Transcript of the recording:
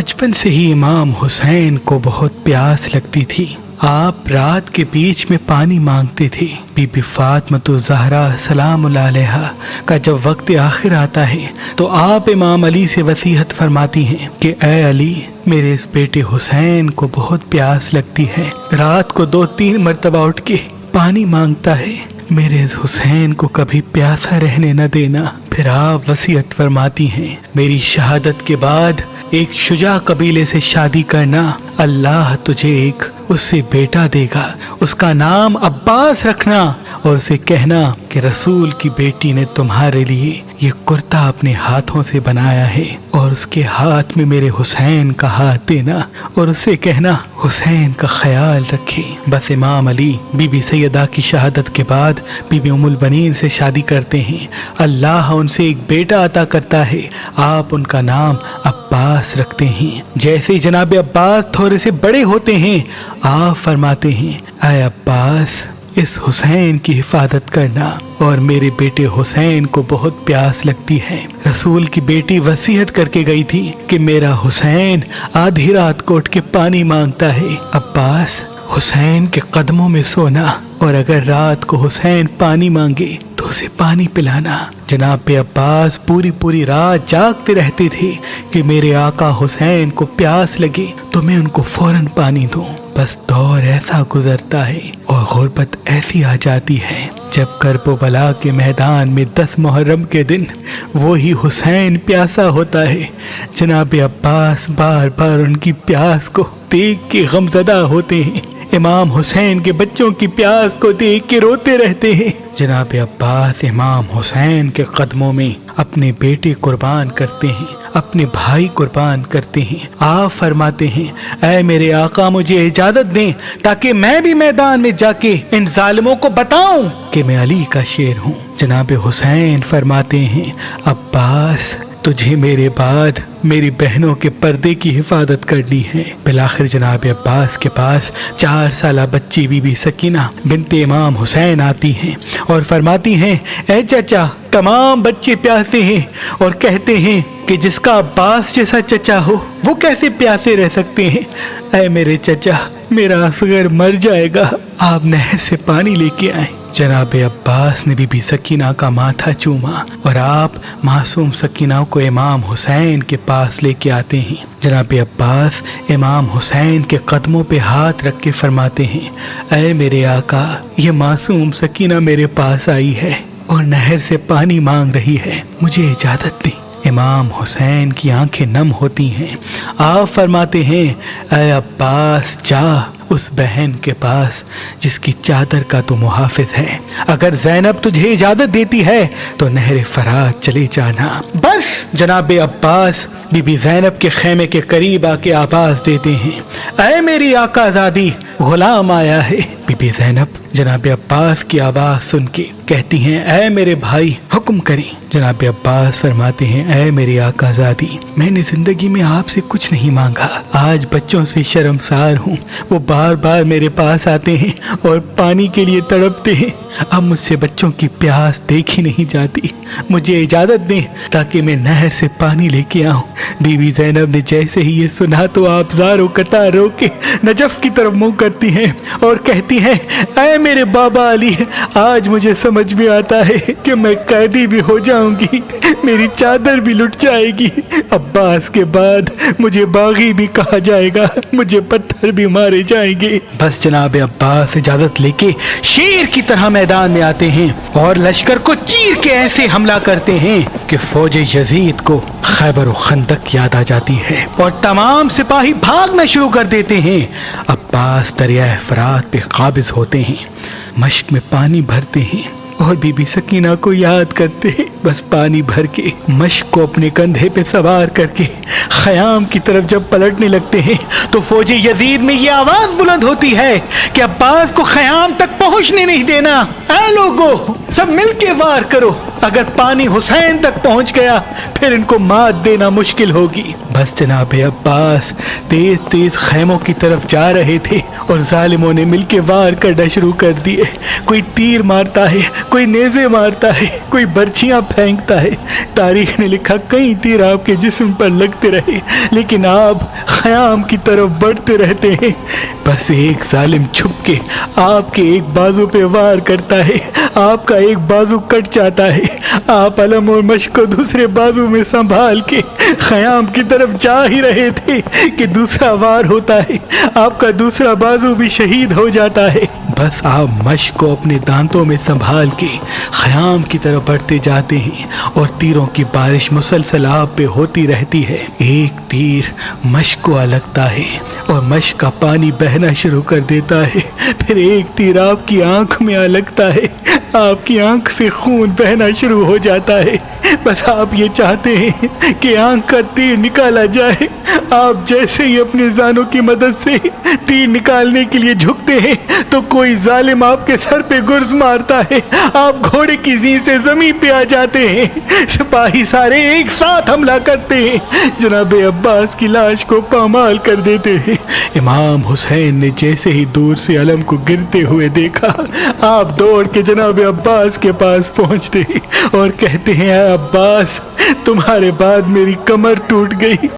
बचपन से ही इमाम हुसैन को बहुत प्यास लगती थी। आप रात के बीच में पानी मांगते थे। बीबी फातिमा ज़हरा सलामुल्लाह अलैहा का जब वक्त आखिर आता है तो आप इमाम अली से वसीयत फरमाती हैं कि ए अली, मेरे इस बेटे हुसैन को बहुत प्यास लगती है, रात को 2-3 मरतबा उठ के पानी मांगता है, मेरे इस हुसैन को कभी प्यासा रहने न देना। फिर आप वसीयत फरमाती हैं, मेरी शहादत के बाद एक शुजा कबीले से शादी करना, अल्लाह तुझे एक उससे बेटा देगा, उसका नाम अब्बास रखना और उसे कहना कि रसूल की बेटी ने तुम्हारे लिए ये कुर्ता अपने हाथों से बनाया है और उसके हाथ में मेरे हुसैन का हाथ देना और उसे कहना हुसैन का ख्याल रखे। बस इमाम अली बीबी सैयदा की शहादत के बाद बीबी उम्मुल बनीन से शादी करते हैं। अल्लाह उनसे एक बेटा अता करता है, आप उनका नाम अब्बास रखते हैं। जैसे ही जनाब अब्बास थोड़े से बड़े होते हैं, आप फरमाते हैं, ऐ अब्बास, इस हुसैन की हिफाजत करना और मेरे बेटे हुसैन को बहुत प्यास लगती है। रसूल की बेटी वसीयत करके गई थी कि मेरा हुसैन आधी रात को उठ के पानी मांगता है, अब्बास हुसैन के कदमों में सोना और अगर रात को हुसैन पानी मांगे तो उसे पानी पिलाना। जनाब अब्बास पूरी रात जागते रहते थे कि मेरे आका हुसैन को प्यास लगे तो मैं उनको फौरन पानी दूं। बस दौर ऐसा गुजरता है और गुर्बत ऐसी आ जाती है जब करबो बला के मैदान में 10 मुहर्रम के दिन वही हुसैन प्यासा होता है। जनाब अब्बास बार बार उनकी प्यास को देख के गमज़दा होते हैं। इमाम हुसैन के बच्चों की प्यास को देख के रोते रहते हैं। जनाब अब्बास इमाम हुसैन के कदमों में अपने बेटे कुर्बान करते हैं, अपने भाई कुर्बान करते हैं। आप फरमाते हैं, ऐ मेरे आका, मुझे इजाजत दें ताकि मैं भी मैदान में जाके इन जालिमों को बताऊं कि मैं अली का शेर हूँ। जनाब हुसैन फरमाते हैं, अब्बास तुझे मेरे बाद मेरी बहनों के पर्दे की हिफाजत करनी है। बिलाखिर जनाब अब्बास के पास 4 साला बच्ची बीबी सकीना बिनते इमाम हुसैन आती हैं और फरमाती हैं, ऐ चाचा, तमाम बच्चे प्यासे हैं और कहते हैं कि जिसका अब्बास जैसा चचा हो वो कैसे प्यासे रह सकते हैं। ऐ मेरे चचा, मेरा असगर मर जाएगा, आप नहर से पानी लेके आए। जनाब अब्बास ने बीबी सकीना का माथा चूमा और आप मासूम सकीना को इमाम हुसैन के पास लेके आते हैं। जनाब अब्बास इमाम हुसैन के कदमों पे हाथ रख के फरमाते हैं, ऐ मेरे आका, ये मासूम सकीना मेरे पास आई है और नहर से पानी मांग रही है, मुझे इजाजत दें। इमाम हुसैन की आंखें नम होती हैं। आप फरमाते हैं, ऐ अब्बास, जा उस बहन के पास जिसकी चादर का तो मुहाफिज है, अगर ज़ैनब तुझे इजाजत देती है तो नहर फरात चले जाना। बस जनाब अब्बास बीबी ज़ैनब के खेमे के करीब आके आवाज देते हैं, ऐ मेरी आकाज़ादी, गुलाम आया है। बीबी ज़ैनब जनाब अब्बास की आवाज सुन के कहती हैं, ऐ मेरे भाई, हुक्म करें। जनाब अब्बास फरमाते हैं, ऐ मेरी आकाज़ादी, मैंने जिंदगी में आपसे कुछ नहीं मांगा, आज बच्चों से शर्मसार हूँ। वो बार बार मेरे पास आते हैं और पानी के लिए तड़पते हैं, अब मुझसे बच्चों की प्यास देखी नहीं जाती, मुझे इजाजत दें ताकि मैं नहर से पानी लेके आऊं। बीबी ज़ैनब ने जैसे ही ये सुना तो आप ज़ारो कतार रो के नजफ की तरफ मुंह करती हैं और कहती हैं, ऐ मेरे बाबा अली, आज मुझे समझ में आता है कि मैं कैदी भी हो जाऊंगी, मेरी चादर भी लुट जाएगी, अब्बास के बाद मुझे बागी भी कहा जाएगा, मुझे पत्थर भी मारे जाएंगे। बस जनाब अब्बास इजाजत लेके शेर की तरह मैदान में आते हैं और लश्कर को चीर के ऐसे हमला करते हैं कि फौज यजीद को खैबर और खंदक याद आ जाती है और तमाम सिपाही भागना शुरू कर देते हैं। अब्बास दरिया फरात पे काबिज होते हैं, मश्क में पानी भरते हैं और बीबी सकीना को याद करते हैं। बस पानी भर के मश्क को अपने कंधे पे सवार करके खयाम की तरफ जब पलटने लगते हैं तो फौज यजीद में ये आवाज बुलंद होती है कि अब्बास को खयाम तक पहुंचने नहीं देना। ऐ लोगो, सब मिलके वार करो, اگر پانی حسین تک پہنچ گیا پھر ان کو مات دینا مشکل ہوگی۔ بس جناب عباس تیز تیز خیموں کی طرف جا رہے تھے اور ظالموں نے مل کے وار کرنا شروع کر دیے۔ کوئی تیر مارتا ہے، کوئی نیزے مارتا ہے، کوئی برچیاں پھینکتا ہے۔ تاریخ نے لکھا کئی تیر آپ کے جسم پر لگتے رہے لیکن آپ خیام کی طرف بڑھتے رہتے ہیں۔ بس ایک ظالم چھپ کے آپ کے ایک بازو پہ وار کرتا ہے، آپ کا ایک بازو کٹ جاتا ہے، آپ علم اور مشق کو دوسرے بازو میں سنبھال کے خیام کی طرف جا ہی رہے تھے کہ دوسرا وار ہوتا ہے، آپ کا دوسرا بازو بھی شہید ہو جاتا ہے۔ بس آپ مشق کو اپنے دانتوں میں سنبھال کے خیام کی طرف بڑھتے جاتے ہیں اور تیروں کی بارش مسلسل آپ پہ ہوتی رہتی ہے۔ ایک تیر مشق کو لگتا ہے اور مشق کا پانی بہنا شروع کر دیتا ہے، پھر ایک تیر آپ کی آنکھ میں لگتا ہے، آپ کی آنکھ سے خون بہنا شروع ہو جاتا ہے۔ بس آپ یہ چاہتے ہیں کہ آنکھ کا تیر نکالا جائے۔ آپ جیسے ہی اپنے زانوں کی مدد سے تیر نکالنے کے لیے جھکتے ہیں تو کوئی ظالم آپ کے سر پہ گرز مارتا ہے، آپ گھوڑے کی زین سے زمین پہ آ جاتے ہیں۔ سپاہی سارے ایک ساتھ حملہ کرتے ہیں، جناب عباس کی لاش کو پامال کر دیتے ہیں۔ امام حسین نے جیسے ہی دور سے علم کو گرتے ہوئے دیکھا، آپ دوڑ کے جناب عباس کے پاس پہنچتے اور کہتے ہیں، اے عباس تمہارے بعد میری کمر ٹوٹ گئی۔